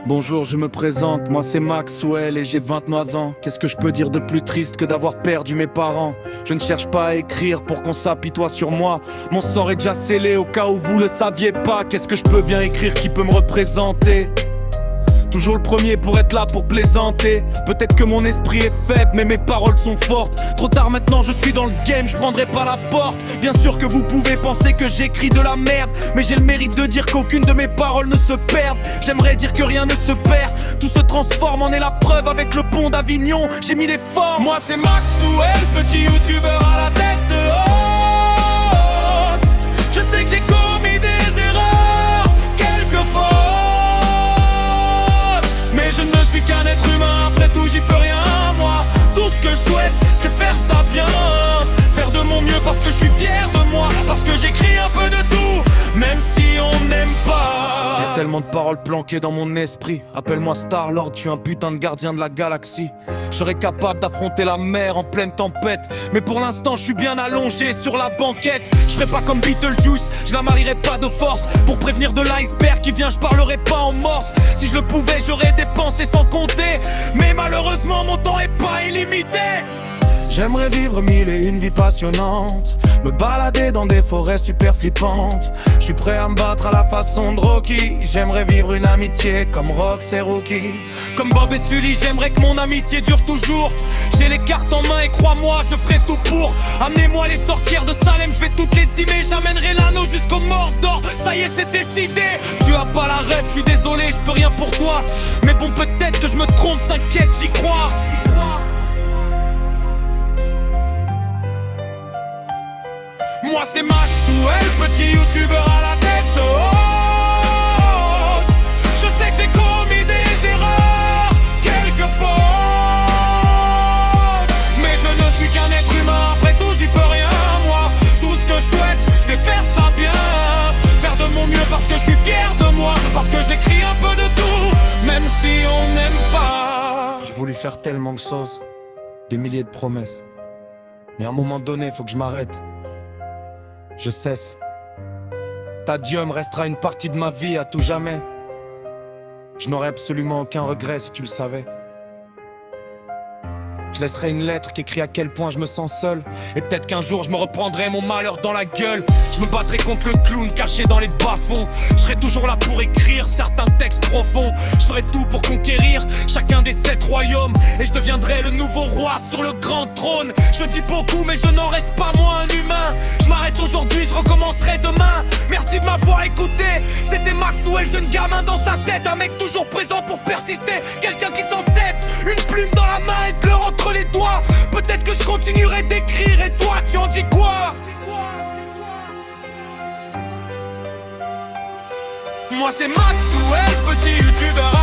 Bonjour, je me présente, moi c'est Maxwell et j'ai 29 ans. Qu'est-ce que je peux dire de plus triste que d'avoir perdu mes parents? Je ne cherche pas à écrire pour qu'on s'apitoie sur moi. Mon sort est déjà scellé au cas où vous le saviez pas. Qu'est-ce que je peux bien écrire qui peut me représenter? Toujours le premier pour être là pour plaisanter. Peut-être que mon esprit est faible mais mes paroles sont fortes. Trop tard maintenant je suis dans le game, je prendrai pas la porte. Bien sûr que vous pouvez penser que j'écris de la merde, mais j'ai le mérite de dire qu'aucune de mes paroles ne se perd. J'aimerais dire que rien ne se perd, tout se transforme, en est la preuve avec le pont d'Avignon. J'ai mis les formes. Moi c'est Maxwell, petit youtubeur à la tête de haute. Je sais que j'ai commis des erreurs quelquefois, mais je ne suis qu'un être humain, après tout j'y peux rien moi. Tout ce que je souhaite c'est faire ça bien, faire de mon mieux parce que je suis fier de moi, parce que j'écris un peu de tout, même si on n'aime pas. Y'a tellement de paroles planquées dans mon esprit. Appelle-moi Star-Lord, je suis un putain de gardien de la galaxie. Je serais capable d'affronter la mer en pleine tempête, mais pour l'instant je suis bien allongé sur la banquette. Je ferai pas comme Beetlejuice, je la marierai pas de force. Pour prévenir de l'iceberg qui vient, je parlerai pas en morse. Si je le pouvais j'aurais dépensé sans compter, mais malheureusement mon temps est pas illimité. J'aimerais vivre mille et une vies passionnantes, me balader dans des forêts super flippantes. Je suis prêt à me battre à la façon de Rocky. J'aimerais vivre une amitié comme Rox et Rookie. Comme Bob et Sully, j'aimerais que mon amitié dure toujours. J'ai les cartes en main et crois-moi, je ferai tout pour. Amenez-moi les sorcières de Salem, je vais toutes les cimer. J'amènerai l'anneau jusqu'au Mordor, ça y est c'est décidé. Tu as pas la rêve, je suis désolé, je peux rien pour toi. Mais bon peut-être que je me trompe, t'inquiète j'y crois. Moi c'est Maxwell, petit youtubeur à la tête haute. Je sais que j'ai commis des erreurs quelquefois, mais je ne suis qu'un être humain, après tout j'y peux rien moi. Tout ce que je souhaite c'est faire ça bien, faire de mon mieux parce que je suis fier de moi, parce que j'écris un peu de tout, même si on n'aime pas. J'ai voulu faire tellement de choses, des milliers de promesses, mais à un moment donné faut que je m'arrête. Je cesse. Ta Dieu me restera une partie de ma vie à tout jamais. Je n'aurai absolument aucun regret si tu le savais. Je laisserai une lettre qui écrit à quel point je me sens seul, et peut-être qu'un jour je me reprendrai mon malheur dans la gueule. Je me battrai contre le clown caché dans les bas-fonds. Je serai toujours là pour écrire certains textes profonds. Je ferai tout pour conquérir chacun des 7 royaumes, et je deviendrai le nouveau roi sur le grand trône. Je dis beaucoup mais je n'en reste pas moins un humain. Je m'arrête aujourd'hui, je recommencerai demain. Merci de m'avoir écouté. C'était Maxwell, jeune gamin dans sa tête, un mec toujours présent pour persister, quelqu'un qui s'entête, une plume dans la main et de l'or entre les doigts. Peut-être que je continuerai d'écrire, et toi tu en dis quoi? Moi c'est Maxwell, petit youtubeur